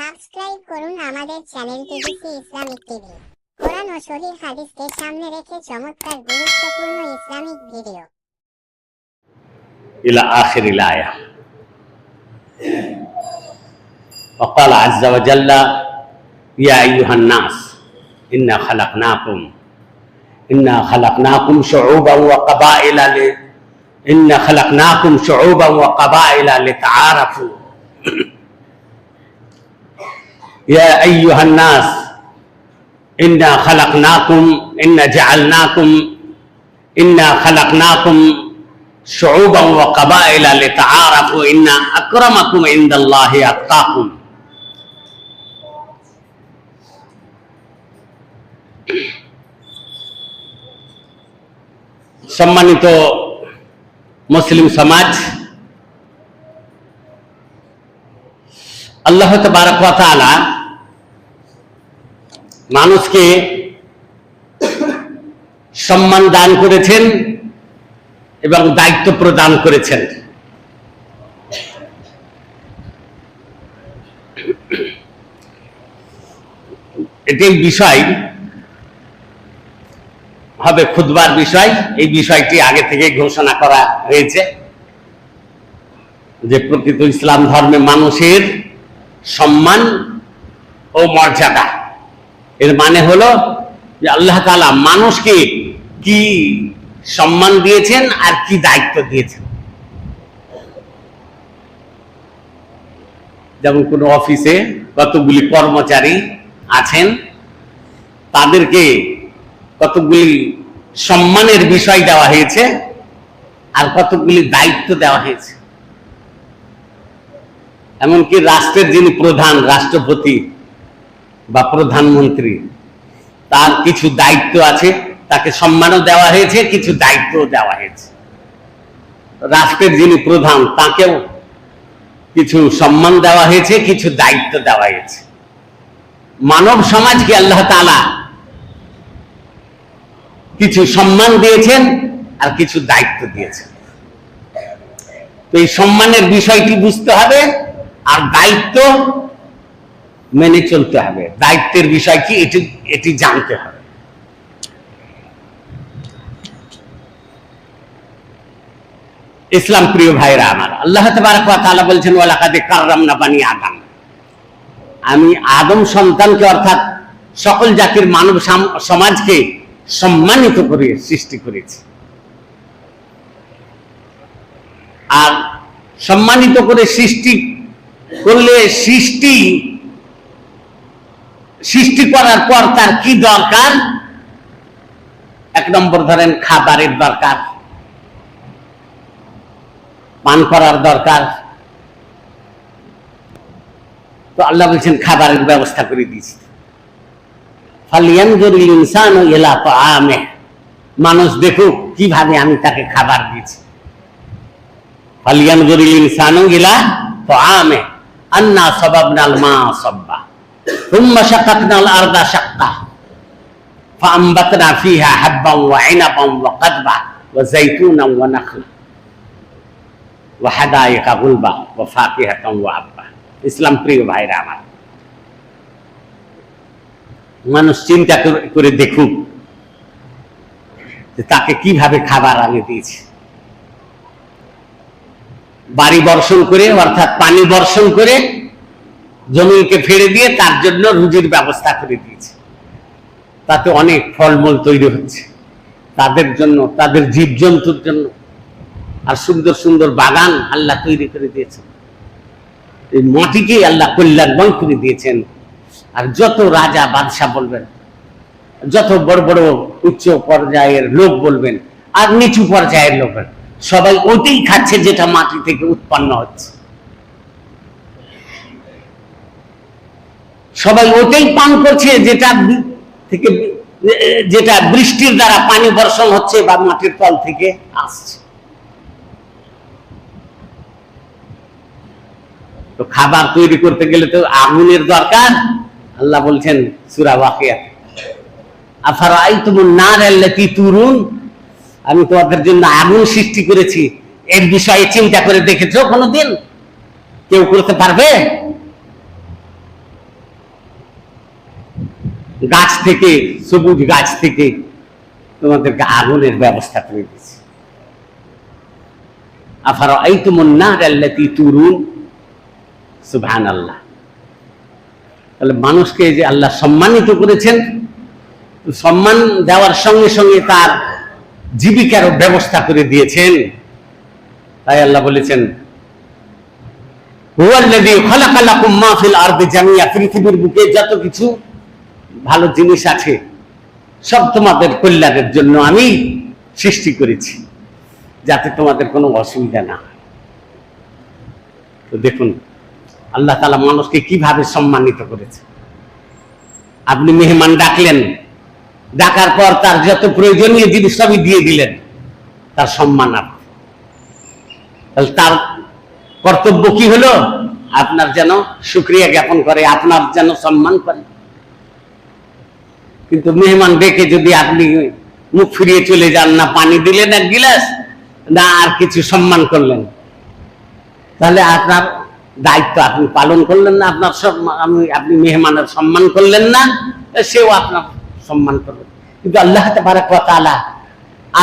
Subscribe করুন আমাদের channel TVC Islamic TV. কোরআন ও সহিহ হাদিসকে সামনে রেখে চমৎকার গুরুত্বপূর্ণ ইসলামিক ভিডিও। إلى آخر الآية. وقال عز وجل يا أيها الناس إنا خلقناكم شعوبا وقبائل لتعارفوا يا أيها الناس إنا خلقناكم شعوبا وقبائل لتعارفوا إن أكرمكم عند الله أتقاكم. সম্মানিত মুসলিম সমাজ, আল্লাহ তাবারক ওয়া তাআলা মানুষকে সম্মান দান করেছেন এবং দায়িত্ব প্রদান করেছেন। এটি বিষয় হবে খুতবার বিষয়। এই বিষয়টি আগে থেকে ঘোষণা করা হয়েছে যে প্রকৃত ইসলাম ধর্মে মানুষের সম্মান ও মর্যাদা, এর মানে হলো যে আল্লাহ তাআলা মানুষকে কি সম্মান দিয়েছেন আর কি দায়িত্ব দিয়েছেন। যেমন কোন অফিসে কতগুলি কর্মচারী আছেন, তাদেরকে কতগুলি সম্মানের বিষয় দেওয়া হয়েছে আর কতগুলি দায়িত্ব দেওয়া হয়েছে। এমনকি রাষ্ট্রের যিনি প্রধান, রাষ্ট্রপতি বা প্রধানমন্ত্রী, তার কিছু দায়িত্ব আছে, তাকে সম্মানও দেওয়া হয়েছে, কিছু দায়িত্বও দেওয়া হয়েছে। রাষ্ট্রের যিনি প্রধান, তাকেও কিছু সম্মান দেওয়া হয়েছে, কিছু দায়িত্ব দেওয়া হয়েছে। মানব সমাজকে আল্লাহ তাআলা কিছু সম্মান দিয়েছেন আর কিছু দায়িত্ব দিয়েছেন। তো এই সম্মানের বিষয়টি বুঝতে হবে আর দায়িত্ব মেনে চলতে হবে। দায়িত্বের বিষয় কি এটি জানতে হবে। ইসলাম প্রিয় ভাইরা আমার, আল্লাহ তাবারক ওয়া তাআলা বলছেন ওয়ালাকাদ কাররামনা বানি আদম, আমি আদম সন্তানকে অর্থাৎ সকল জাতির মানব সমাজকে সম্মানিত করে সৃষ্টি করেছি। আর সম্মানিত করে সৃষ্টি করলে সৃষ্টি করার পর তার কি দরকার? এক নম্বর ধরেন খাবারের দরকার, পান করার দরকার। তো আল্লাহ বলছেন খাবারের ব্যবস্থা করে দিয়েছি। ফালিয়ানজুরিল ইনসানু ইলা তাআমিহ, মানুষ দেখুক কিভাবে আমি তাকে খাবার দিয়েছি। ফালিয়ানজুরিল ইনসানু ইলা তাআমিহ আন্না সাবাবনাল মা সাব্বা থুম্মা শাকাকনাল আরদা শাক্কা ফাআমবাতনা ফিহা হাব্বান ওয়া ইনাবান ওয়া কাদবা ওয়া যাইতুনান ওয়া নাখলা ওয়া হাদাইকা গুলবা ওয়া ফাকিহাতান ওয়া আব্বা। ইসলাম প্রিয় ভাইরা আমার, মানুষ চিন্তা করে দেখুক যে তাকে কিভাবে খাবার আমি দিয়েছি। বাড়ি বর্ষণ করে অর্থাৎ পানি বর্ষণ করে জমিকে ফেলে দিয়ে তার জন্য রুজির ব্যবস্থা করে দিয়েছে। তাতে অনেক ফলমূল তৈরি হচ্ছে তাদের জন্য, তাদের জীবজন্তুর জন্য। আর সুন্দর সুন্দর বাগান আল্লাহ তৈরি করে দিয়েছেন। এই মাটিকেই আল্লাহ কল্যাণময় করে দিয়েছেন। আর যত রাজা বাদশাহ বলবেন, যত বড় বড় উচ্চ পর্যায়ের লোক বলবেন আর নিচু পর্যায়ের লোক, সবাই ওইটাই খাচ্ছে যেটা মাটি থেকে উৎপন্ন হচ্ছে। সবাই ওইটাই পান করছে যেটা বৃষ্টির দ্বারা পানি বর্ষণ হচ্ছে বা মাটির তল থেকে আসছে। তো খাবার তৈরি করতে গেলে তো আগুনের দরকার। আল্লাহ বলছেন সূরা ওয়াকিয়া, আফারাআইতুমুন নার আল্লাতী তুরুন, আমি তোমাদের জন্য আগুন সৃষ্টি করেছি, এর বিষয়ে চিন্তা করে দেখেছো কোনোদিন? কেউ করতে পারবে? গাছ থেকে, সবুজ গাছ থেকে তোমাদেরকে আগুনের ব্যবস্থা করে দিয়েছি। আফারাআইতুমুন নার আল্লাতী তুরুন, সুবহানাল্লাহ। তাহলে মানুষকে যে আল্লাহ সম্মানিত করেছেন, সম্মান দেওয়ার সঙ্গে সঙ্গে তার জীবিকার ব্যবস্থা করে দিয়েছেন। তাই আল্লাহ বলেছেন, হুয়াল্লাযী খালাকা লাকুম মা ফিল আরদি জামিয়া, পৃথিবীর বুকে যত কিছু ভালো জিনিস আছে সব তোমাদের কল্যাণের জন্য আমি সৃষ্টি করেছি, যাতে তোমাদের কোনো অসুবিধা না হয়। তো দেখুন আল্লাহ তাআলা মানুষকে কিভাবে সম্মানিত করেছে। আপনি মেহমান ডাকলেন, ডাকার পর তার যত প্রয়োজনীয় জিনিস সবই দিয়ে দিলেন তার সম্মানার্থে। তাহলে তার কর্তব্য কি হলো? আপনার যেন শুকরিয়া জ্ঞাপন করে, আপনার যেন সম্মান করে। কিন্তু মেহমান ডেকে যদি আপনি মুখ ফিরিয়ে চলে যান, না পানি দিলেন এক গিলাস, না আর কিছু সম্মান করলেন, তাহলে আপনার দায়িত্ব আপনি পালন করলেন না, আপনার আপনি মেহমানের সম্মান করলেন না, সেও আপনার সম্মান করবেন। কিন্তু আল্লাহ তাবারক ওয়া তাআলা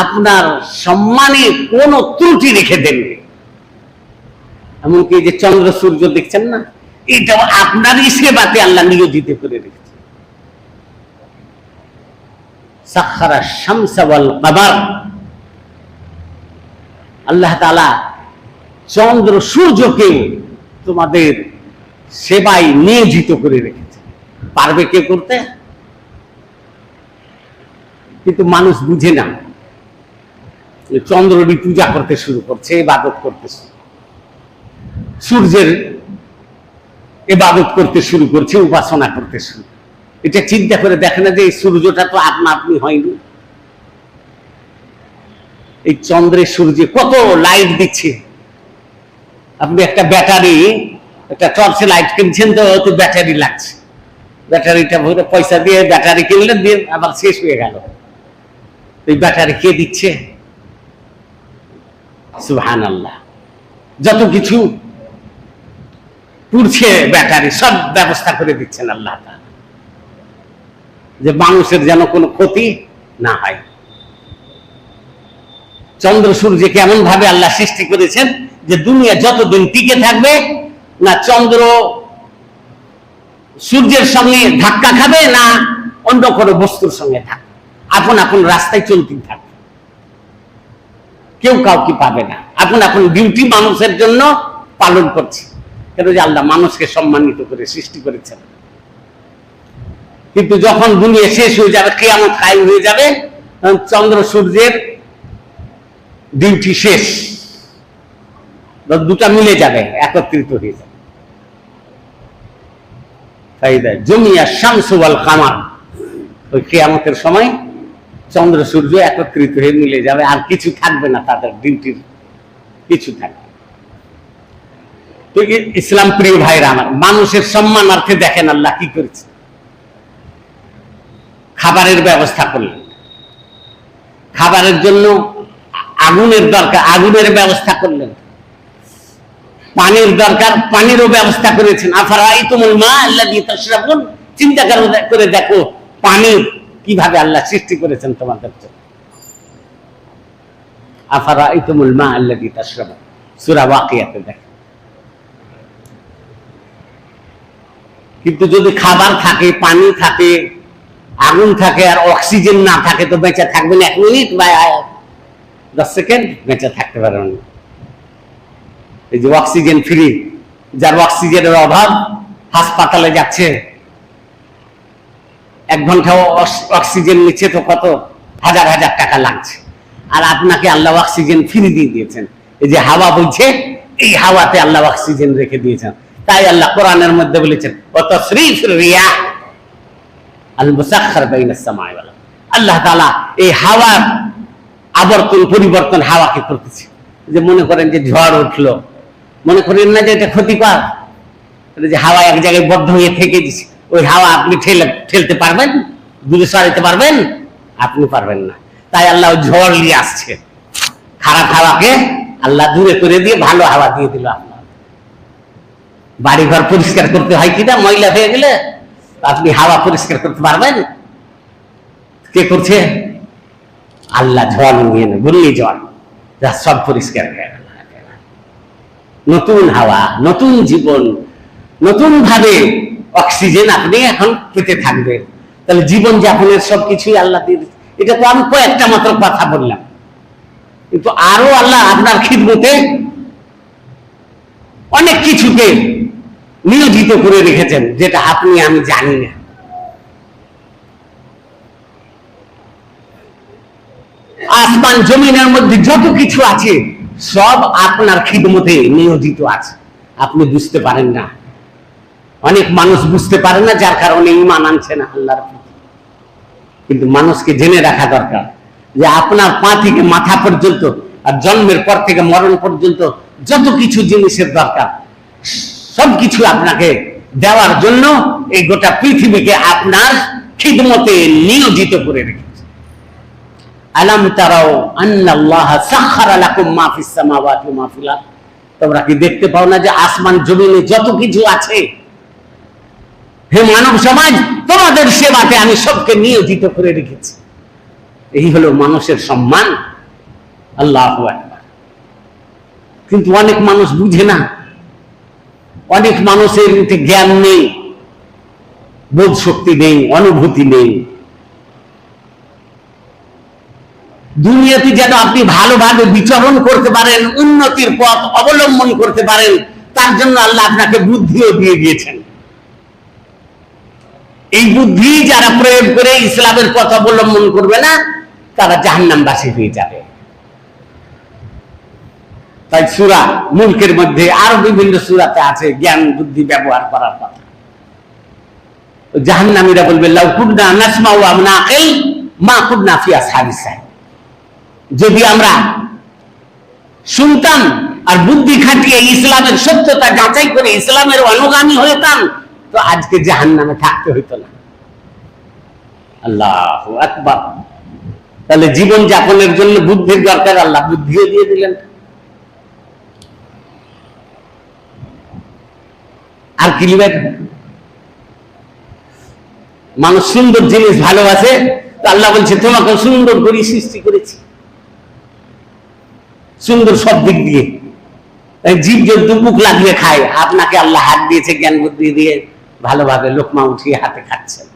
আপনার সম্মানে কোনো ত্রুটি রেখে দেননি। এমনকি যে চন্দ্র সূর্য দেখছেন না, এটাও আপনারই সেবাতে আল্লাহ নিয়োজিত করে রেখেছে। সাখখারা শামসা ওয়াল কমার, আল্লাহ তাআলা চন্দ্র সূর্যকে তোমাদের সেবায় নিয়োজিত করে রেখেছে। পারবে কে করতে? কিন্তু মানুষ বুঝে না, চন্দ্রেরই পূজা করতে শুরু করছে, ইবাদত করতে, সূর্যের ইবাদত করতে শুরু করছে, উপাসনা করতে শুরু। এটা চিন্তা করে দেখে না যে এই সূর্যটা তো আপনা আপনি হয়নি। এই চন্দ্রের সূর্যে কত লাইট দিচ্ছে। আপনি একটা ব্যাটারি, একটা টর্চ লাইট কিনছেন, তো ব্যাটারি লাগছে, ব্যাটারিটা ভরে পয়সা দিয়ে ব্যাটারি কিনলেন, দিয়ে আবার শেষ হয়ে গেল। এই ব্যাটারি কে দিচ্ছে? সুবহানাল্লাহ। যত কিছু পুড়ছে ব্যাটারি, সব ব্যবস্থা করে দিচ্ছেন আল্লাহ তাআলা, যে মানুষের যেন কোনো ক্ষতি না হয়। চন্দ্র সূর্যকে এমন ভাবে আল্লাহ সৃষ্টি করেছেন যে দুনিয়া যতদিন টিকে থাকবে না চন্দ্র সূর্যের সঙ্গে ধাক্কা খাবে, না অন্য কোনো বস্তুর সঙ্গে থাকবে, আপন আপন রাস্তায় চলতে থাকবে, কেউ কাউকে পাবে না। আপন আপন ডিউটি মানুষের জন্য পালন করছে, কেন যে আল্লাহ মানুষকে সম্মানিত করে সৃষ্টি করেছেন। কিন্তু যখন দুনিয়া শেষ হয়ে যাবে, কিয়ামত কায়েম হয়ে যাবে, তখন চন্দ্র সূর্যের ডিউটি শেষ, দুটা মিলে যাবে, একত্রিত হয়ে যাবে। জমিয়া শামসু ওয়াল কামার, ওই কিয়ামতের সময় চন্দ্র সূর্য একত্রিত হয়ে মিলে যাবে, আর কিছু থাকবে না, তাদের ডিউটির কিছু থাকবে। তো ইসলাম প্রিয় ভাইরা আমার, মানুষের সম্মানার্থে দেখেন আল্লাহ কি করেছে। খাবারের ব্যবস্থা করলেন, খাবারের জন্য আগুনের দরকার, আগুনের ব্যবস্থা করলেন। পানির দরকার, পানিরও ব্যবস্থা করেছেন। আফারাআইতুমুল মা আল্লাযী তাশরাবুন, চিন্তা করে দেখো পানি কিভাবে আল্লাহ সৃষ্টি করেছেন তোমাদের জন্য। আফারাআইতুমুল মা আল্লাযী তাশরাবুন, সূরা ওয়াকিয়াতে দেখো। কিন্তু যদি খাবার থাকে, পানি থাকে, আগুন থাকে, আর অক্সিজেন না থাকে, তো বেঁচে থাকবেন 1 মিনিট বা 10 সেকেন্ড, বেঁচে থাকতে পারবেন না। এই যে অক্সিজেন ফ্রি, যার অক্সিজেনের অভাব হাসপাতালে যাচ্ছে, 1 ঘন্টা অক্সিজেন নিচ্ছে তো কত হাজার হাজার টাকা লাগছে, আর আপনাকে আল্লাহ অক্সিজেন ফ্রি দিয়ে দিয়েছেন। এই যে হাওয়া বইছে, এই হাওয়াতে আল্লাহ অক্সিজেন রেখে দিয়েছেন। তাই আল্লাহ কোরআনের মধ্যে বলেছেন, ওয়া তাসরিফুর রিয়াহ আল মুসাখখার বাইনাস সামাই ওয়াল আরদ, আল্লাহ তাআলা এই হাওয়ার আবর্তন পরিবর্তন হাওয়াকে করতেছে। যে মনে করেন যে ঝড় উঠলো, মনে করেন না যে এটা ক্ষতিকর, যে হাওয়া এক জায়গায় বদ্ধ হয়ে থেকে দিচ্ছে, ওই হাওয়া আপনি ঠেলতে পারবেন, দূরে সরাইতে পারবেন? আপনি পারবেন না। তাই আল্লাহ ঝড় নিয়ে আসছে, খারাপ হাওয়াকে আল্লাহ দূরে করে দিয়ে ভালো হাওয়া দিয়ে দিল। আপনার বাড়িঘর পরিষ্কার করতে হয় কিনা, ময়লা হয়ে গেলে আপনি হাওয়া পরিষ্কার করতে পারবেন? কে করছে? আল্লাহ ঝড় নিয়ে নেন, ঘূর্ণি ঝড়, যা সব পরিষ্কার হয়ে গেল। নতুন হাওয়া, নতুন জীবন, নতুন ভাবে অক্সিজেন আপনি এখন পেতে থাকবেন। তাহলে জীবন যাপনের সবকিছুই আল্লাহ দিয়ে দিচ্ছে। এটা তো আমি কয়েকটা মাত্র কথা বললাম, কিন্তু আরো আল্লাহ আপনার খিদমতে অনেক কিছুকে নিয়োজিত করে রেখেছেন, যেটা আপনি আমি জানি না। আসমান জমিনের মধ্যে যত কিছু আছে সব আপনার খিদমতে নিয়োজিত আছে, আপনি বুঝতে পারেন না। অনেক মানুষ বুঝতে পারে না, যার কারণে ঈমান আনছে না আল্লাহর প্রতি। কিন্তু মানুষকে জেনে রাখা দরকার যে আপনার পা থেকে মাথা পর্যন্ত আর জন্মের পর থেকে মরণ পর্যন্ত যত কিছু জিনিসের দরকার সবকিছু আপনাকে দেওয়ার জন্য এই গোটা পৃথিবীকে আপনার খিদমতে নিয়োজিত করে রেখেছে। আলাম তারাও আন্নাল্লাহ সাখারা লাকুম মা ফিস সামাওয়াতি ওয়া মা ফিল আরদ, তোমরা কি দেখতে পাও না যে আসমান জমিনে যত কিছু আছে, হে মানব সমাজ, তোমাদের সেবাতে আমি সবকে নিয়োজিত করে রেখেছি। এই হলো মানুষের সম্মান। আল্লাহু আকবার। কিন্তু অনেক মানুষ বুঝে না, অনেক মানুষের জ্ঞান নেই, বোধ শক্তি নেই, অনুভূতি নেই। দুনিয়াতে যেন আপনি ভালোভাবে বিচরণ করতে পারেন, উন্নতির পথ অবলম্বন করতে পারেন, তার জন্য আল্লাহ আপনাকে বুদ্ধিও দিয়ে দিয়েছেন। এই বুদ্ধি যারা প্রয়োগ করে ইসলামের পথ অবলম্বন করবে না, তারা জাহান্নামবাসী হয়ে যাবে। তাই সূরা মুলকের মধ্যে আরো বিভিন্ন সূরাতে আছে জ্ঞান বুদ্ধি ব্যবহার করার কথা। জাহান্নামীরা বলবে লাউ কুননা নাসমাউ ওয়া নাকিল মা কুননা ফি আসহাবিস সাঈর, যদি আমরা শুনতাম আর বুদ্ধি খাটিয়ে ইসলামের সত্যতা যাচাই করে ইসলামের অনুগামী হতাম, তো আজকে জাহান্নামে থাকতে হইতো না। আল্লাহু আকবার। তাহলে জীবন যাপনের জন্য বুদ্ধির দরকার, আল্লাহ বুদ্ধিও দিয়ে দিলেন। আর কি লিবেন? মানুষ সুন্দর জিনিস ভালোবাসে, তো আল্লাহ বলছে তোমাকে সুন্দর করে সৃষ্টি করেছি, সুন্দর সব দিক দিয়ে। জীব জন্তু মুখ লাগিয়ে খায়, আপনাকে আল্লাহ হাত দিয়েছে জ্ঞান বুদ্ধি দিয়ে, ভালোভাবে লোকমা উঠিয়ে হাতে খাচ্ছেন।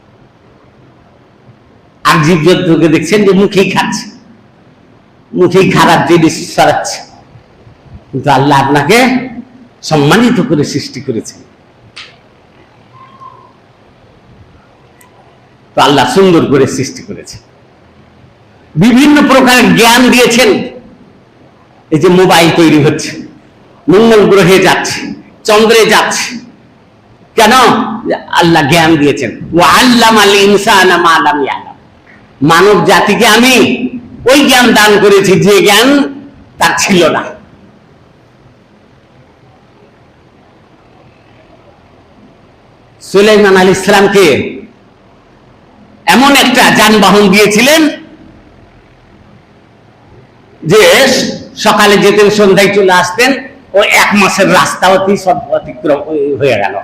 আর জীব জন্তুকে দেখছেন যে মুখেই খাচ্ছে, মুখেই খারাপ জিনিস সরাচ্ছে। কিন্তু আল্লাহ আপনাকে সম্মানিত করে সৃষ্টি করেছেন। তো আল্লাহ সুন্দর করে সৃষ্টি করেছেন, বিভিন্ন প্রকারের জ্ঞান দিয়েছেন। এই যে মোবাইল তৈরি হচ্ছে, মঙ্গল গ্রহে যাচ্ছে, চন্দ্রে যাচ্ছে, কেন? আল্লাহ জ্ঞান দিয়েছেন। ওয়া আল্লামাল ইনসানা মা লাম ইয়ালাম, মানব জাতিকে আমি ওই জ্ঞান দান করেছি যে জ্ঞান তার ছিল না। সুলাইমান আলাইহিস সালামকে এমন একটা যানবাহন দিয়েছিলেন যে সকালে যেতেন, সন্ধ্যায় চলে আসতেন, ও 1 মাসের রাস্তা অতিক্রম হয়ে গেল।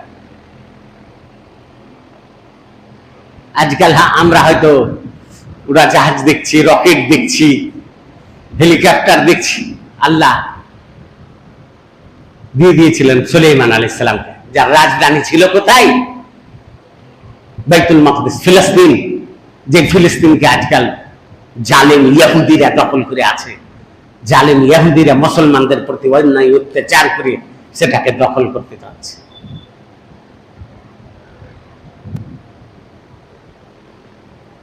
আজকাল আমরা হয়তো উড়াজাহাজ দেখছি, রকেট দেখছি, হেলিকপ্টার দেখছি। আল্লাহ দিয়ে দিয়েছিলেন সুলাইমান আলাইহিস সালামকে, যার রাজধানী ছিল কোথায়? বাইতুল মাকদিস, ফিলিস্তিন। যে ফিলিস্তিনকে আজকাল জালেম ইহুদিরা দখল করে আছে, জালেম ইহুদিরা মুসলমানদের প্রতি অন্যায় অত্যাচার করে সেটাকে দখল করতে যাচ্ছে।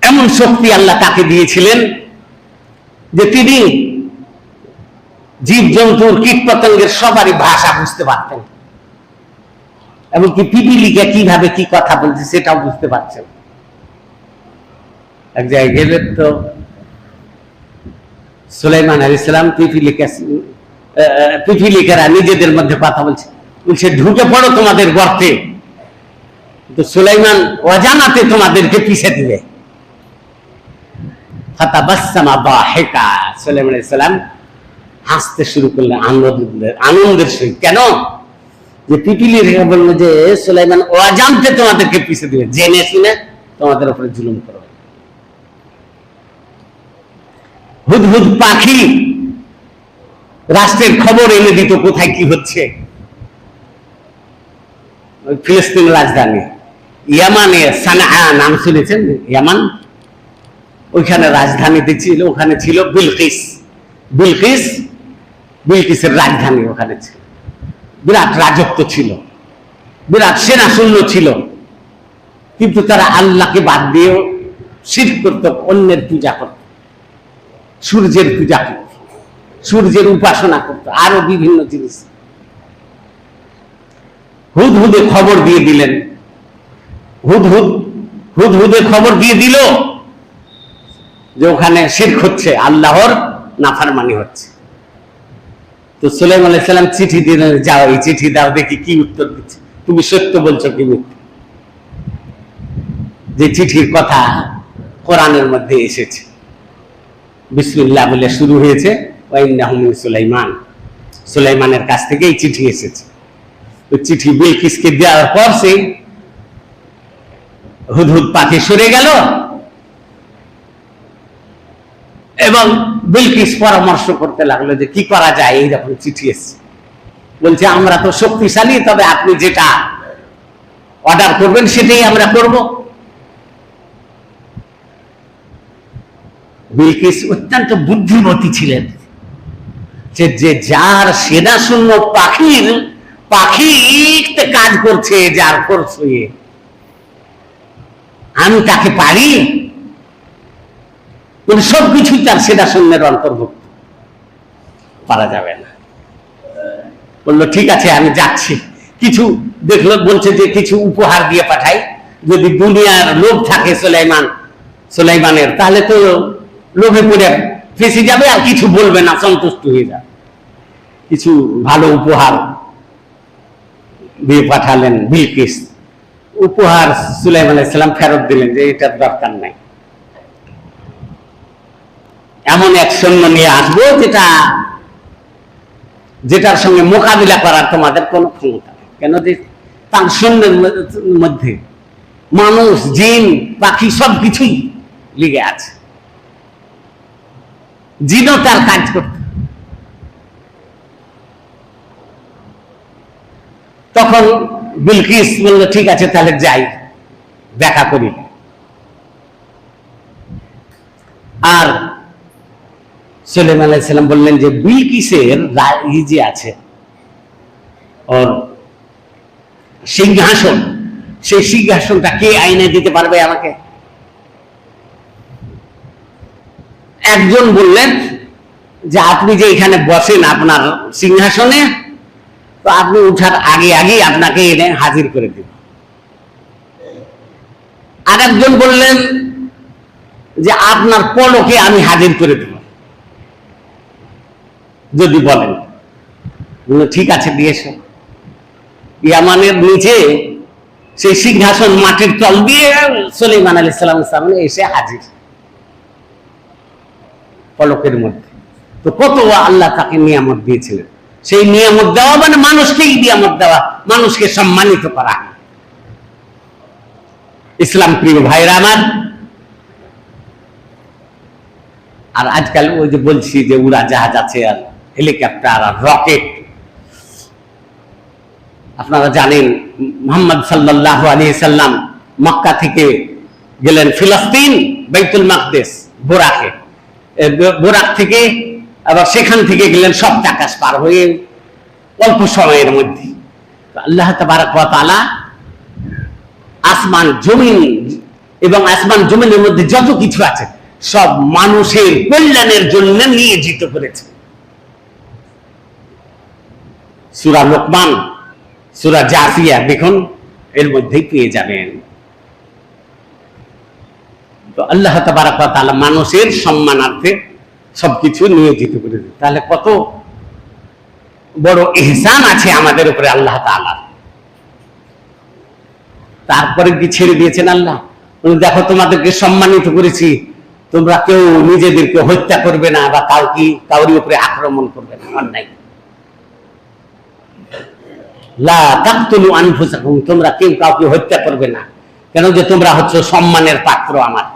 এমন শক্তি আল্লাহ তাকে দিয়েছিলেন যে তিনি জীব জন্তুর কীট পতঙ্গের সবারই ভাষা বুঝতে পারতেন, এমনকি পিপিলিকা কিভাবে কি কথা বলছে সেটাও বুঝতে পারছেন। এক জায়গায় গেলেন তো সুলাইমান আলাইহিস সালাম পিপিলিকারা নিজেদের মধ্যে কথা বলছে, বলছে ঢুকে পড়ো তোমাদের গর্তে, তো সুলাইমান অজানাতে তোমাদেরকে পিষে দিবে। ফাতাবাসসামা দাহিকা, সুলাইমান আলাইহিস সালাম হাসতে শুরু করলেন আনন্দের সহিত। কেন? যে পিপিলি রেখে বললো যে সুলাইমান অজান্তে তোমাদেরকে পিছিয়ে দিবে, জেনে শুনে তোমাদের উপরে জুলুম করবে। হুদহুদ পাখি রাষ্ট্রের খবর এনে দিত কোথায় কি হচ্ছে। ফিলিস্তিন রাজধানী ইয়ামানে সানা নাম শুনেছেন? ইয়ামান, ওইখানে রাজধানীতে ছিল, ওখানে ছিল বিলকিস। বিলকিসের রাজধানী ওখানে ছিল। বিরাট রাজত্ব ছিল, বিরাট সেনা সৈন্য ছিল, কিন্তু তারা আল্লাহকে বাদ দিয়েও শিরক করত, অন্যের পূজা করত, সূর্যের পূজা করত, সূর্যের উপাসনা করত, আরো বিভিন্ন জিনিস। হুদহুদে খবর দিয়ে দিলেন, হুদহুদে খবর দিয়ে দিল যে ওখানে শিরক হচ্ছে, আল্লাহর নাফরমানি হচ্ছে। তো সুলাইমান আলাইহিস সালাম চিঠি দিলেন, যাও এই চিঠি দাও, দেখি কি উত্তর দিচ্ছে, তুমি সত্য বলছো কি মিথ্যা। যে চিঠির কথা কোরআনের মধ্যে এসেছে, বিসমিল্লাহ বলে শুরু হয়েছে, ওয়া ইন্নাহু মিন সুলাইমান, সুলাইমানের কাছ থেকে এই চিঠি এসেছে। ওই চিঠি বিলকিসকে দেওয়ার পর সেই হুদহুদ পাখি সরে গেল এবং বিলকিস পরামর্শ করতে লাগলো যে কি করা যায়, এইরকম চিঠি এসছে। বলছে আমরা তো শক্তিশালী, তবে আপনি যেটা অর্ডার করবেন সেটাই আমরা করব। বিলকিস অত্যন্ত বুদ্ধিমতী ছিলেন, যে যার সেনা শূন্য পাখিতে কাজ করছে, যার ফোর্স হয়ে আমি তাকে পারি, সবকিছুই তার সেনা সৈন্যের অন্তর্ভুক্ত, পারা যাবে না। বললো ঠিক আছে আমি যাচ্ছি, কিছু দেখলো, বলছে যে কিছু উপহার দিয়ে পাঠাই, যদি দুনিয়ার লোভ থাকে সুলাইমানের, তাহলে তো লোভে পড়ে ফেসে যাবে, আর কিছু বলবে না, সন্তুষ্ট হয়ে যাবে। কিছু ভালো উপহার দিয়ে পাঠালেন বিলকিস। উপহার সুলাইমান আলাইহিস সালাম ফেরত দিলেন যে এটার দরকার নাই, এমন এক সৈন্য নিয়ে আসবো যেটার সঙ্গে মোকাবিলা করার তোমাদের কোনো ক্ষমতা নেই। কেন যে তার সৈন্যের মধ্যে মানুষ, জিন, পাখি সবকিছুই লেগে আছে, জিনও তার কাজ করতে। তখন বিলকিস বলল ঠিক আছে তাহলে যাই, দেখা করি। আর সুলাইমান আলাইহিস সালাম বললেন যে বিলকিসের যে আছে ওর সিংহাসন, সেই সিংহাসনটা কে আইনে দিতে পারবে আমাকে? একজন বললেন যে আপনি যে এখানে বসেন আপনার সিংহাসনে, তো আপনি উঠার আগে আপনাকে এনে হাজির করে দিব। আর একজন বললেন যে আপনার পলকে আমি হাজির করে দেব, যদি বলেন। ঠিক আছে দিয়েছে। ইয়ামানের নিচে সেই সিংহাসন মাটির তল দিয়ে সুলাইমান আলাইহিস সালামের সামনে এসে হাজির, পলকের মধ্যে। তো কত আল্লাহ তাকে নিয়ামত দিয়েছিলেন, সেই নিয়ামত দেওয়া মানে মানুষকেই নিয়ামত দেওয়া, মানুষকে সম্মানিত করা। ইসলাম প্রিয় ভাইরা আমার, আর আজকাল ওই যে বলছি যে উড়া জাহাজ আছে, আর হেলিকপ্টার, আর রকেট। আপনারা জানেন মুহাম্মদ সাল্লাল্লাহু আলাইহি সাল্লাম মক্কা থেকে গেলেন ফিলিস্তিন, বাইতুল মাকদিস, বোরাক থেকে, আবার সেখান থেকে গেলেন সপ্ত আকাশ পার হয়ে অল্প সময়ের মধ্যে। আল্লাহ তাবারক ওয়া তাআলা আসমান জমিন এবং আসমান জমিনের মধ্যে যত কিছু আছে সব মানুষের কল্যাণের জন্য নিয়োজিত করেছে। সূরা লোকমান, সূরা জাসিয়া দেখুন, এর মধ্যেই পেয়ে যাবেন। তো আল্লাহ তাবারক ওয়া তাআলা মানুষের সম্মানার্থে সবকিছু নিয়োজিত করেছে। তাহলে কত বড় ইহসান আছে আমাদের উপরে আল্লাহ তাআলা। তারপরে কি ছেড়ে দিয়েছেন আল্লাহ? দেখো তোমাদেরকে সম্মানিত করেছি, তোমরা কেউ নিজেদেরকে হত্যা করবে না বা কাউরি উপরে আক্রমণ করবে না, অন্যায়। লা তাকতুলু আনফুসাকুম, তোমরা কেউ কাউকে হত্যা করবে না, কেন যে তোমরা হচ্ছে সম্মানের পাত্র আমার,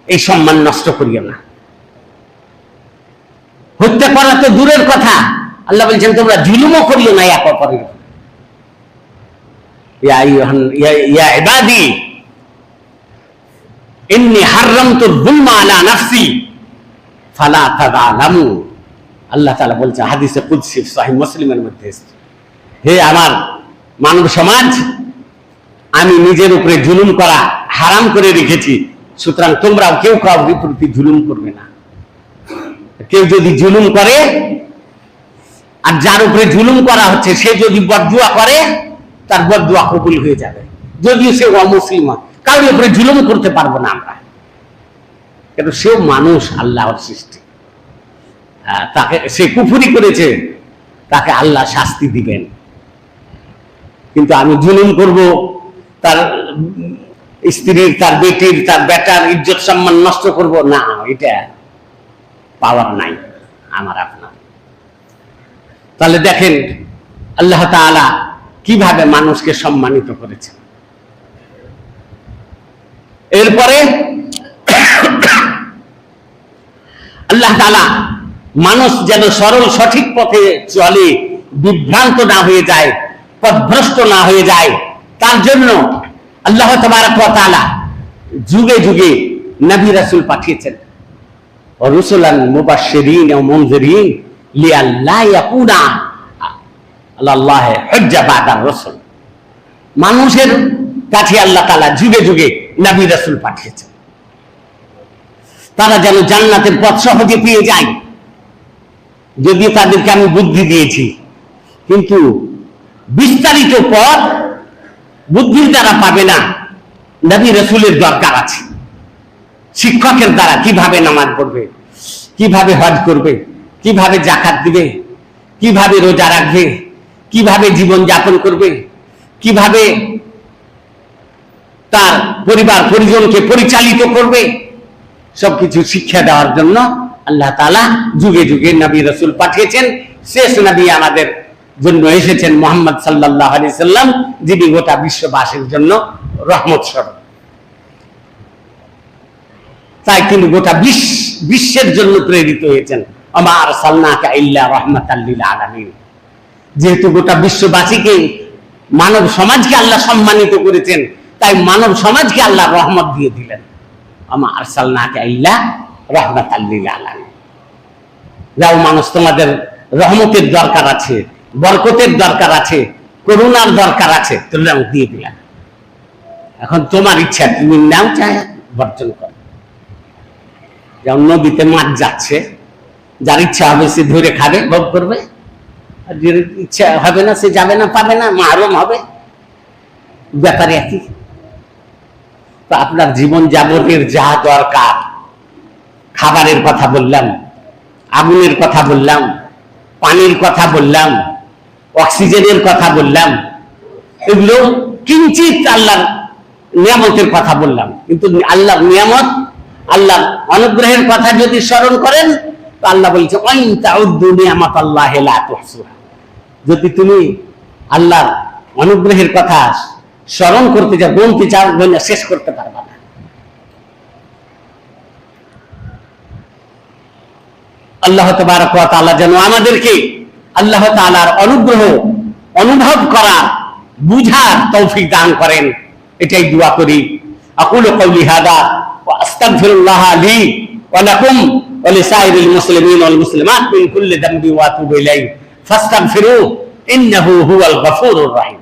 এই সম্মান নষ্ট করিও না। হত্যা করা তো দূরের কথা, আল্লাহ বলছেন তোমরা জুলুমও করিও না এক অপরের। ইয়া ইবাদি ইন্নী হাররামতু যুলমা আলা নাফসি ফালা তাযালামু। আল্লাহ তাআলা বলছেন হাদিসে কুদসি সহিহ মুসলিমের মধ্যে, হে আমার মানব সমাজ, আমি নিজের উপরে জুলুম করা হারাম করে রেখেছি, সুতরাং তোমরাও কেউ কাউকে প্রতি জুলুম করবে না। কেউ যদি জুলুম করে আর যার উপরে জুলুম করা হচ্ছে সে যদি বদদুয়া করে, তার বদদুয়া কবুল হয়ে যাবে, যদিও সে অমুসলিম। কারোর উপরে জুলুম করতে পারবো না আমরা, কিন্তু সেও মানুষ, আল্লাহর সৃষ্টি। তাকে সে কুফরি করেছে, তাকে আল্লাহ শাস্তি দিবেন। কিন্তু আমি জুলুম করব, তার স্ত্রীর, তার বেটির, তার বেটার ইজ্জত সম্মান নষ্ট করব না, এটা পাওয়ার নাই আমার আপনার। তাহলে দেখেন আল্লাহ তাআলা কিভাবে মানুষকে সম্মানিত করেছেন। এরপরে আল্লাহ তাআলা মানুষ যেন সরল সঠিক পথে চলে, বিভ্রান্ত না হয়ে যায়, পথভ্রষ্ট না হয়ে যায়, তার জন্য আল্লাহ তাবারক ওয়া তাআলা যুগে যুগে নবী রাসূল পাঠিয়েছেন। রুসুলান মুবাশশিরিন ওয়া মুনযিরিন লিআল্লা ইয়াকুনা আলাল্লাহি হুজ্জা বা'দার রাসূল। মানুষের কাছে আল্লাহ তাআলা যুগে যুগে নবী রাসূল পাঠিয়েছেন, তারা যেন জান্নাতের পথ সহজে পেয়ে যায়। যদিও তাদেরকে আমি বুদ্ধি দিয়েছি, কিন্তু বিস্তারিত পথ বুদ্ধির দ্বারা পাবে না, নবী রাসূলের দরকার আছে। শিক্ষকের দ্বারা কিভাবে নামাজ পড়বে, কিভাবে হজ করবে, কিভাবে যাকাত দিবে, কিভাবে রোজা রাখবে, কিভাবে জীবন যাপন করবে, কিভাবে তার পরিবার পরিজনকে পরিচালিত করবে, সবকিছু শিক্ষা দেওয়ার জন্য আল্লাহ তাআলা যুগে যুগে নবী রাসূল পাঠিয়েছেন। শেষ নবী আমাদের জন্য এসেছেন মুহাম্মদ সাল্লাল্লাহু আলাইহি সাল্লাম, যিনি গোটা বিশ্ববাসীর জন্য রহমত স্বরূপ। তাই তিনি গোটা বিশ্বের জন্য প্রেরিত হয়েছেন। আমা আরসালনাকা ইল্লা রাহমাতাল লিল আলামিন। যেহেতু গোটা বিশ্ববাসীকে, মানব সমাজকে আল্লাহ সম্মানিত করেছেন, তাই মানব সমাজকে আল্লাহ রহমত দিয়ে দিলেন। আমা আরসালনাকা ইল্লা রাহমাতাল লিল আলামিন। যাও মানুষ, তোমাদের রহমতের দরকার আছে, বরকতের দরকার আছে, করুণার দরকার আছে, তোমরা দিয়ে দিলাম। এখন তোমার ইচ্ছা, তুমি নাও চায় বর্জন করো। যেমন নদীতে মাছ যাচ্ছে, যার ইচ্ছা হবে সে ধরে খাবে, ভোগ করবে, আর যার ইচ্ছা হবে না সে যাবে না, পাবে না, মাহরুম হবে। ব্যাপারে একই। তো আপনার জীবন যাপনের যা দরকার, খাবারের কথা বললাম, আগুনের কথা বললাম, পানির কথা বললাম, অক্সিজেনের কথা বললাম, এগুলো কিঞ্চিত আল্লাহর নিয়ামতের কথা বললাম। কিন্তু আল্লাহর নিয়ামত, আল্লাহর অনুগ্রহের কথা যদি স্মরণ করেন, তো আল্লাহ বলছে ওয়াইন তাউদ্দু নিয়ামাতাল্লাহি লা তুহসুহা। যদি তুমি আল্লাহর অনুগ্রহের কথা স্মরণ করতে চাও, গুনতে চাও, গুনে শেষ করতে পারবে না। আল্লাহ তাবারক ওয়া তাআলা যেন আমাদেরকে আল্লাহ তাআলার অনুগ্রহ অনুভব করার, বুঝার তৌফিক দান করেন, এটাই দোয়া করি। আকুলু কওলি হাদা ওয়া আস্তাগফিরুল্লাহ লি ওয়া লাকুম ওয়া লিসাইরিল মুসলিমিন ওয়াল মুসলিমাত মিন কুল্লি যামবি ওয়া আতুবু ইলাইহি ফাস্তাগফিরু ইন্নাহু হুয়াল গফুরুর রহিম।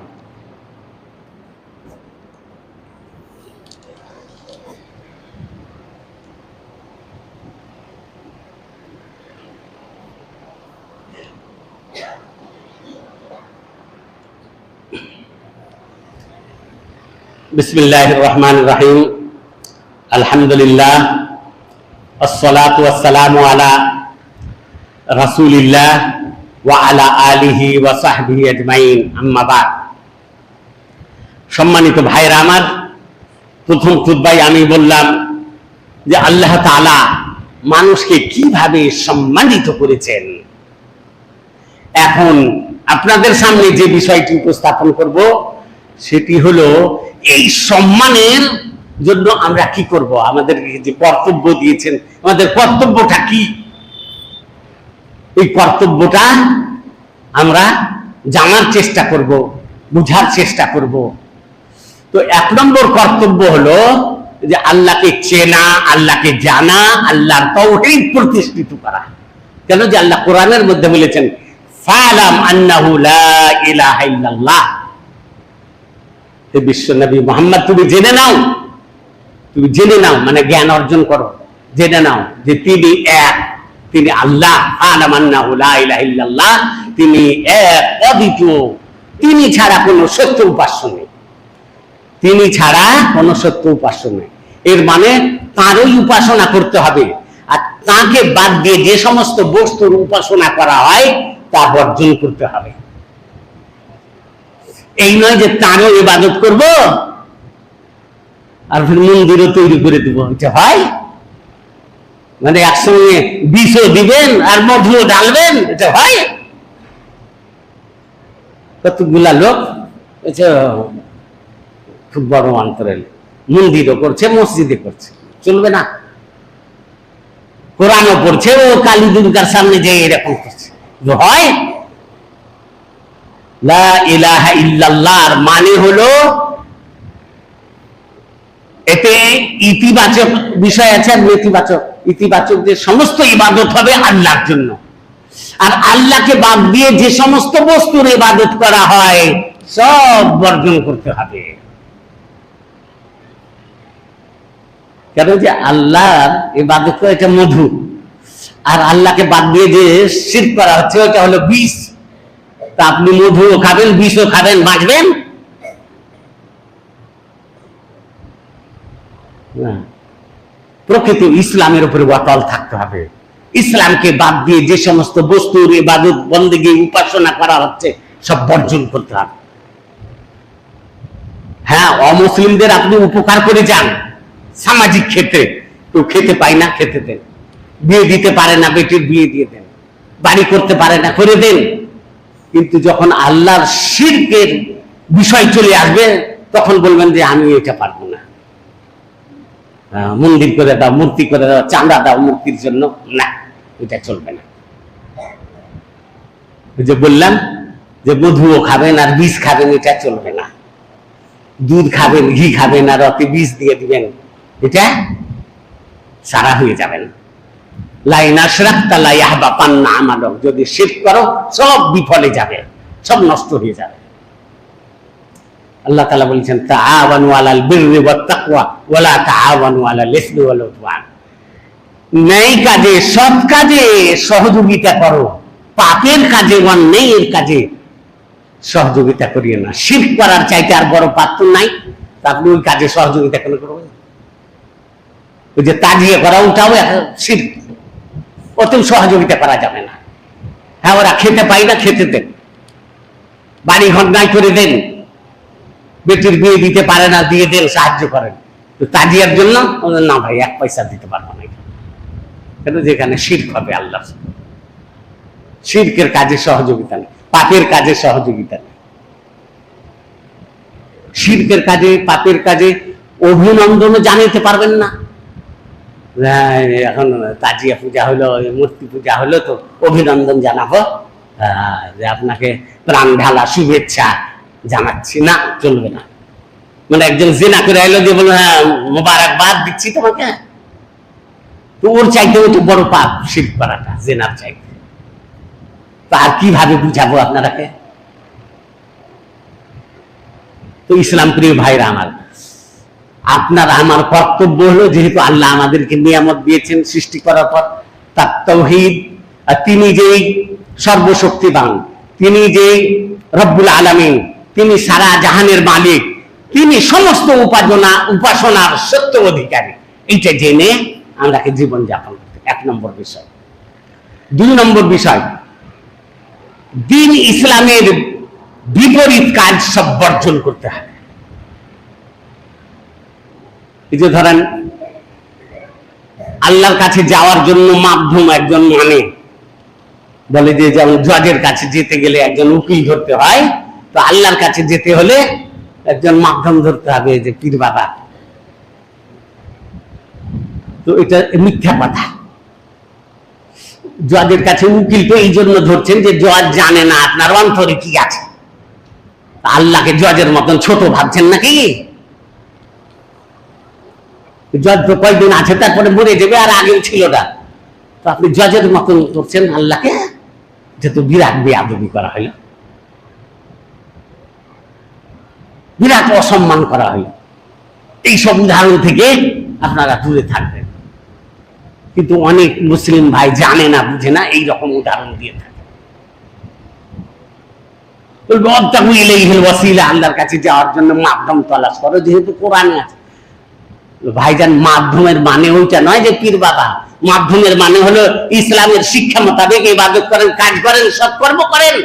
বিসমিল্লাহির রহমানির রহিম। আলহামদুলিল্লাহ, আসসালাতু ওয়াসসালামু আলা রাসূলিল্লাহ ওয়া আলা আলিহি ওয়া সাহবিহি আজমাইন, আম্মা বাদ। সম্মানিত ভাইরা আমার, প্রথম খুতবায় আমি বললাম যে আল্লাহ তাআলা মানুষকে কিভাবে সম্মানিত করেছেন। এখন আপনাদের সামনে যে বিষয়টি উপস্থাপন করব সেটি হলো এই সম্মানের জন্য আমরা কি করব, আমাদের যে কর্তব্য দিয়েছেন, আমাদের কর্তব্যটা কি, এই কর্তব্যটা আমরা জানার চেষ্টা করব, বুঝার চেষ্টা করব। তো 1 নম্বর কর্তব্য হলো যে আল্লাহকে চেনা, আল্লাহকে জানা, আল্লাহর তাওহীদ প্রতিষ্ঠিত করা। কেন যে আল্লাহ কোরআনের মধ্যে বলেছেন ফালাম আন্নাহু লা ইলাহা ইল্লাল্লাহ, হে বিশ্ব নবী মুহাম্মদ তুমি জেনে নাও, তুমি জেনে নাও মানে জ্ঞান অর্জন করো, জেনে নাও যে তিনি এক, তিনি আল্লাহ। ফালাম আন্নাহু লা ইলাহা ইল্লাল্লাহ, তিনি এক, অদ্বিতীয়, তিনি ছাড়া কোনো সত্য উপাস্য নেই, তিনি ছাড়া কোনো সত্য উপাস্য নেই। এর মানে তারই উপাসনা করতে হবে, আর তাকে বাদ দিয়ে যে সমস্ত বস্তুর উপাসনা করা হয় তা বর্জন করতে হবে। এই নয় যে তারও ইবাদত করব আর ফির মন্দিরও তৈরি করে দিব, এটা হয়? মানে একসঙ্গে বিষও দিবেন আর মধুও ঢালবেন, এটা হয়? কতগুলা লোক খুব বড় অন্তরের মন্দিরও করছে, মসজিদে করছে, চলবে না? কোরআনও পড়ছে, ও কালী দুর্গার সামনে যে এরকম করছে, হয়? লা ইলাহা ইল্লাল্লাহর মানে হলো এতে ইতিবাচক বিষয় আছে আর নেতিবাচক। ইতিবাচক যে সমস্ত ইবাদত হবে আল্লাহর জন্য, আর আল্লাহকে বাদ দিয়ে যে সমস্ত বস্তুর ইবাদত করা হয় সব বর্জন করতে হবে। কেন যে আল্লাহর ইবাদত করা এটা মধু, আর আল্লাহকে বাদ দিয়ে যে শিরক করা হচ্ছে ওটা হলো বিষ। তা আপনি মধুও খাবেন, বিষও খাবেন, বাঁচবেন না। প্রকৃত ইসলামের উপরে অটল থাকতে হবে। ইসলামকে বাদ দিয়ে যে সমস্ত বস্তুর ইবাদত বন্দেগী উপাসনা করা হচ্ছে সব বর্জন করতে হবে। হ্যাঁ, অমুসলিমদের আপনি উপকার করে যান সামাজিক ক্ষেত্রে, কেউ খেতে পায় না খেতে দেন, বিয়ে দিতে পারে না বেটির বিয়ে দিয়ে দেন, বাড়ি করতে পারে না করে দেন। কিন্তু যখন আল্লাহর শিরকের বিষয় চলে আসবে তখন বলবেন যে আমি এটা পারবো না, মন্দির করে দাও, মূর্তি করে দাও, চাঁদা দাও মূর্তির জন্য, না এটা চলবে না। যে বললাম যে মধুও খাবেন আর বিষ খাবেন, এটা চলবে না। দুধ খাবেন, ঘি খাবেন আর অতি বিষ দিয়ে দিবেন, এটা সারা হয়ে যাবেন। লাইন আশরাকতা লা ইয়াহবাতান্না আমালুক, যদি শিরক করো সব বিফলে যাবে, সব নষ্ট হয়ে যাবে। আল্লাহ তাআলা বলেছেন তাআওয়ানু আলাল বিররি ওয়াত তাকওয়া ওয়া লা তাআওয়ানু আলাল ইসমি ওয়াল উদওয়ান, ন্যায় কাজে সৎ কাজে সহযোগিতা করো, পাপের কাজে অন্যায়ের কাজে সহযোগিতা করিও না। শিরক করার চাইতে আর বড় পাপ তো নাই, আপনি ওই কাজে সহযোগিতা কেন করবেন? ওই যে তাজিয়া করা ওটাও শিরক, ওতেও সহযোগিতা করা যাবে না। হ্যাঁ, ওরা খেতে পায় না, খেতে দেন, বাড়ি ঘর নাই করে দেন, বেটির বিয়ে দিতে পারে না দিয়ে দেন, সাহায্য করেন। তো তাজিয়ার জন্য না ভাই 1 পয়সা দিতে পারবো না, কেন যেখানে শিরক হবে আল্লাহ, শিরকের কাজে সহযোগিতা নেই, পাপের কাজে সহযোগিতা নেই। শিরকের কাজে পাপের কাজে অভিনন্দনও জানাতে পারবেন না। এখন তাজিয়া পূজা হলো, মূর্তি পূজা হলো, তো অভিনন্দন জানাবো, যে আপনাকে প্রাণ ঢালা শুভেচ্ছা জানাচ্ছি, না চলবে না। মানে একজন জিনা করে এলো যে বললো হ্যাঁ মোবারকবাদ দিচ্ছি তোমাকে, তো ওর চাইতে ওই তো বড় পাপ শিরক করাটা, জিনার চাইতে। আর কিভাবে বুঝাবো আপনারাকে? তো ইসলাম প্রিয় ভাইরা আমার, আপনার আমার কর্তব্য হলো, যেহেতু আল্লাহ আমাদেরকে নিয়ামত দিয়েছেন সৃষ্টি করার পর, তার তাওহীদ, তিনি যেই সর্বশক্তিমান, তিনি যেই রব্বুল আলামিন, তিনি সারা জাহানের মালিক, তিনি সমস্ত উপাসনার সত্য অধিকারী, এইটা জেনে আমরাকে জীবন যাপন করতে। 1 নম্বর বিষয়। 2 নম্বর বিষয়, দ্বীন ইসলামের বিপরীত কাজ সব বর্জন করতে হবে। এই যে ধরেন আল্লাহর কাছে যাওয়ার জন্য মাধ্যম একজন মানে, বলে যে যেমন জজের কাছে যেতে গেলে একজন উকিল ধরতে হয়, তো আল্লাহর কাছে যেতে হলে একজন মাধ্যম ধরতে হবে, যে পীর বাবা। তো এটা মিথ্যা কথা। জজের কাছে উকিল তো এই জন্য ধরছেন যে জজ জানে না আপনার অন্তরে কি আছে। আল্লাহকে জজের মতন ছোট ভাবছেন নাকি? জজ তো কয়েকদিন আছে, তারপরে মরে যাবে, আর আগেও ছিল না। তো আপনি জজের মতন করছেন আল্লাহকে, যেহেতু বিরাট বেয়াদবি করা হইল, বিরাট অসম্মান করা হইল। এইসব উদাহরণ থেকে আপনারা দূরে থাকবেন। কিন্তু অনেক মুসলিম ভাই জানে না, বুঝে না, এইরকম উদাহরণ দিয়ে থাকে। আল্লাহর কাছে যাওয়ার জন্য মাধ্যম তলাশ করো, যেহেতু কোরআনে আছে। ভাইজান, মাধ্যমের মানে ওইটা নয় যে পীর বাবা। মাধ্যমের মানে হলো ইসলামের শিক্ষা মোতাবেক ইবাদত করেন, কাজ করেন, সৎকর্ম করেন,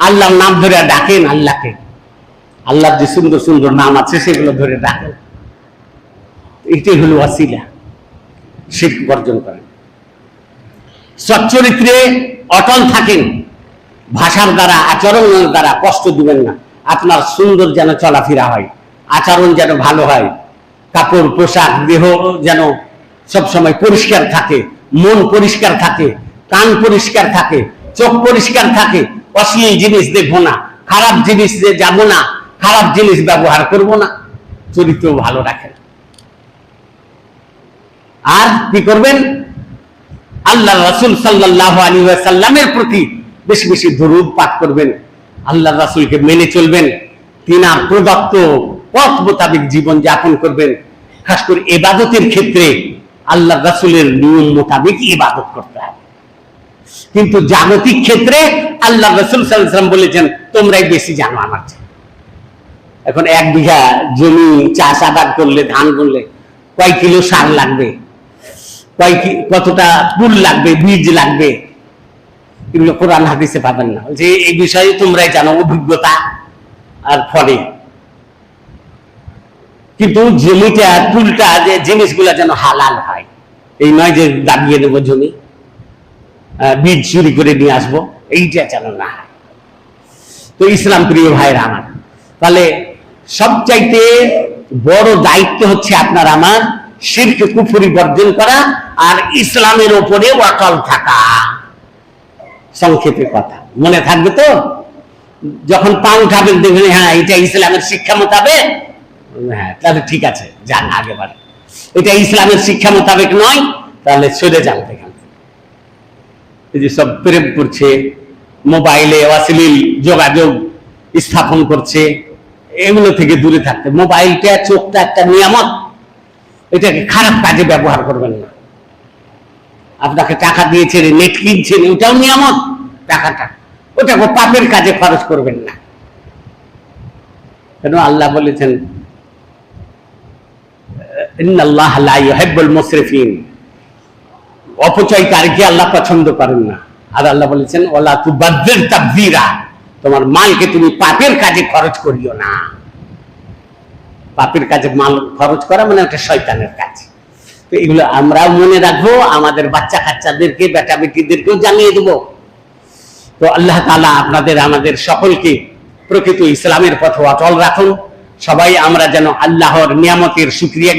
আল্লাহর নাম ধরে ডাকেন আল্লাহকে। আল্লাহর যে সুন্দর সুন্দর নাম আছে সেগুলো ধরে ডাকেন। এটাই হলো ওয়াসিলা। শিরক বর্জন করেন, সচ্চরিত্রে অটল থাকেন, ভাষার দ্বারা আচরণের দ্বারা কষ্ট দিবেন না। আপনার সুন্দর যেন চলাফেরা হয়, আচরণ যেন ভালো হয়, কাপড় পোশাক দেহ যেন সবসময় পরিষ্কার থাকে, মন পরিষ্কার থাকে, কান পরিষ্কার থাকে, চোখ পরিষ্কার থাকে। অশ্লীল জিনিস দেখবো না, খারাপ জিনিস যাবো না, খারাপ জিনিস ব্যবহার করব না। চরিত্র ভালো রাখেন। আর কি করবেন? আল্লাহ রাসূল সাল্লাল্লাহু আলাইহি ওয়াসাল্লামের প্রতি বেশি বেশি দরুদ পাঠ করবেন, আল্লাহ রাসূলকে মেনে চলবেন, তিনার প্রদত্ত পথ মোতাবেক জীবন যাপন করবেন। খাস করে ইবাদতের ক্ষেত্রে আল্লাহ রাসূলের নিয়ম মোতাবেক ইবাদত করতে হবে। কিন্তু জাগতিক ক্ষেত্রে আল্লাহ রাসূল সাল্লাল্লাহু আলাইহি ওয়াসাল্লাম বলেছেন, তোমরাই বেশি জানো আমার চেয়ে। এখন 1 বিঘা জমি চাষাবাদ করলে, ধান করলে কয় কিলো সার লাগবে, কতটা ফুল লাগবে, বীজ লাগবে, এগুলো কোরআন হাদিসে পাবেন না। যে এই বিষয়ে তোমরাই জানো, অভিজ্ঞতা আর ফলে। কিন্তু জমিটা, ফুলটা, যে জিনিসগুলা যেন হালাল হয়, এই নয় যে দাবিয়ে নেবো জমি, বীজ চুরি করে নিয়ে আসবো, এইটা যেন না হয়। তো ইসলাম প্রিয় ভাইরা আমার, তাহলে সবচাইতে বড় দায়িত্ব হচ্ছে আপনার আমার শিরক কুফরি বর্জন করা আর ইসলামের উপরে অটল থাকা। সংক্ষেপে কথা মনে থাকবে তো? যখন পা উঠাবেন দেখবেন হ্যাঁ এটা ইসলামের শিক্ষা মোতাবেক, হ্যাঁ তাহলে ঠিক আছে, যান আগে বাড়ে। এটা ইসলামের শিক্ষা মোতাবেক নয়, তাহলে সরে যান এখান থেকে। এই যে সব প্রেম করছে, মোবাইলে অশ্লীল যোগাযোগ স্থাপন করছে, এগুলো থেকে দূরে থাকতে। মোবাইলটা, চোখটা একটা নিয়ামত, এটাকে খারাপ কাজে ব্যবহার করবেন না। আপনাকে টাকা দিয়েছেন, নেট কিনছেন, ওটাও নিয়ামত, টাকাটা, ওটাকে পাপের কাজে খরচ করবেন না। কেন আল্লাহ বলেছেন, ইন্নাল্লাহ লা ইউহিব্বুল মুসরিফিন, অপচয়কারীকে আল্লাহ পছন্দ করেন না। আর আল্লাহ বলেছেন, ওয়ালা তুবাযযির তাবযীরা, তোমার মালকে তুমি পাপের কাজে খরচ করিও না। পাপের কাজে মাল খরচ করা মানে ওটা শয়তানের কাজ। তো এগুলো আমরা মনে রাখবো, আমাদের বাচ্চা কাচ্চাদেরকে, বেটা বেটিদেরকেও জানিয়ে দেবো। তো আল্লাহ তাআলা আপনাদের আমাদের সকলকে প্রকৃত ইসলামের পথে অটল রাখুন। সবাই আমরা যেন আল্লাহর নিয়ামতের শুকরিয়া